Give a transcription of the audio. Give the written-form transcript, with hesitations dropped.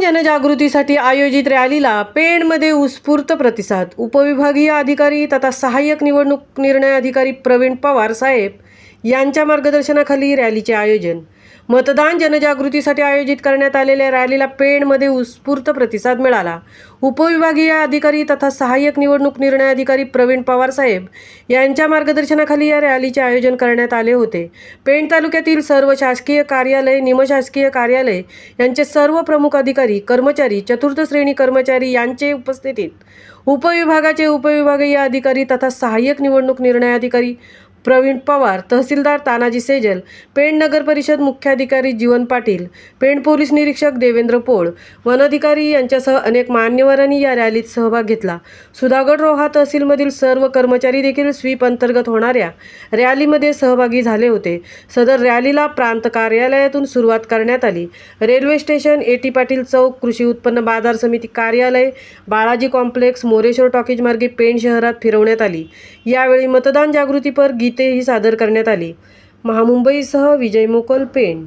जनजागृतीसाठी आयोजित रॅलीला पेणमध्ये उत्स्फूर्त प्रतिसाद। उपविभागीय अधिकारी तथा सहाय्यक निवडणूक निर्णय अधिकारी प्रवीण पवार साहेब यांच्या मार्गदर्शनाखाली रॅलीचे आयोजन। मतदान जनजागृतीसाठी आयोजित करण्यात आलेल्या रॅलीला पेणमध्ये उत्स्फूर्त प्रतिसाद मिळाला। उपविभागीय अधिकारी तथा सहाय्यक निवडणूक निर्णय अधिकारी प्रवीण पवार साहेब यांच्या मार्गदर्शनाखाली या रॅलीचे आयोजन करण्यात आले होते। पेण तालुक्यातील सर्व शासकीय कार्यालय, निमशासकीय कार्यालय यांचे सर्व प्रमुख अधिकारी, कर्मचारी, चतुर्थ श्रेणी कर्मचारी यांचे उपस्थितीत उपविभागाचे उपविभागीय अधिकारी तथा सहाय्यक निवडणूक निर्णय अधिकारी प्रवीण पवार, तहसीलदार तानाजी सेजल, पेण नगर परिषद मुख्याधिकारी जीवन पाटील, पेण पोलीस निरीक्षक देवेंद्र पोळ, वनाधिकारी यांच्यासह अनेक मान्यवरांनी या रॅलीत सहभाग घेतला। सुधागड रोहा तहसीलमधील सर्व कर्मचारी देखील स्वीप अंतर्गत होणाऱ्या रॅलीमध्ये सहभागी झाले होते। सदर रॅलीला प्रांत कार्यालयातून सुरुवात करण्यात आली। रेल्वे स्टेशन, एटी पाटील चौक, कृषी उत्पन्न बाजार समिती कार्यालय, बाळाजी कॉम्प्लेक्स, मोरेश्वर टॉकीज मार्गे पेण शहरात फिरवण्यात आली। यावेळी मतदान जागृतीपर गीतेही सादर करण्यात आली। महामुंबईसह विजय मोकल, पेण।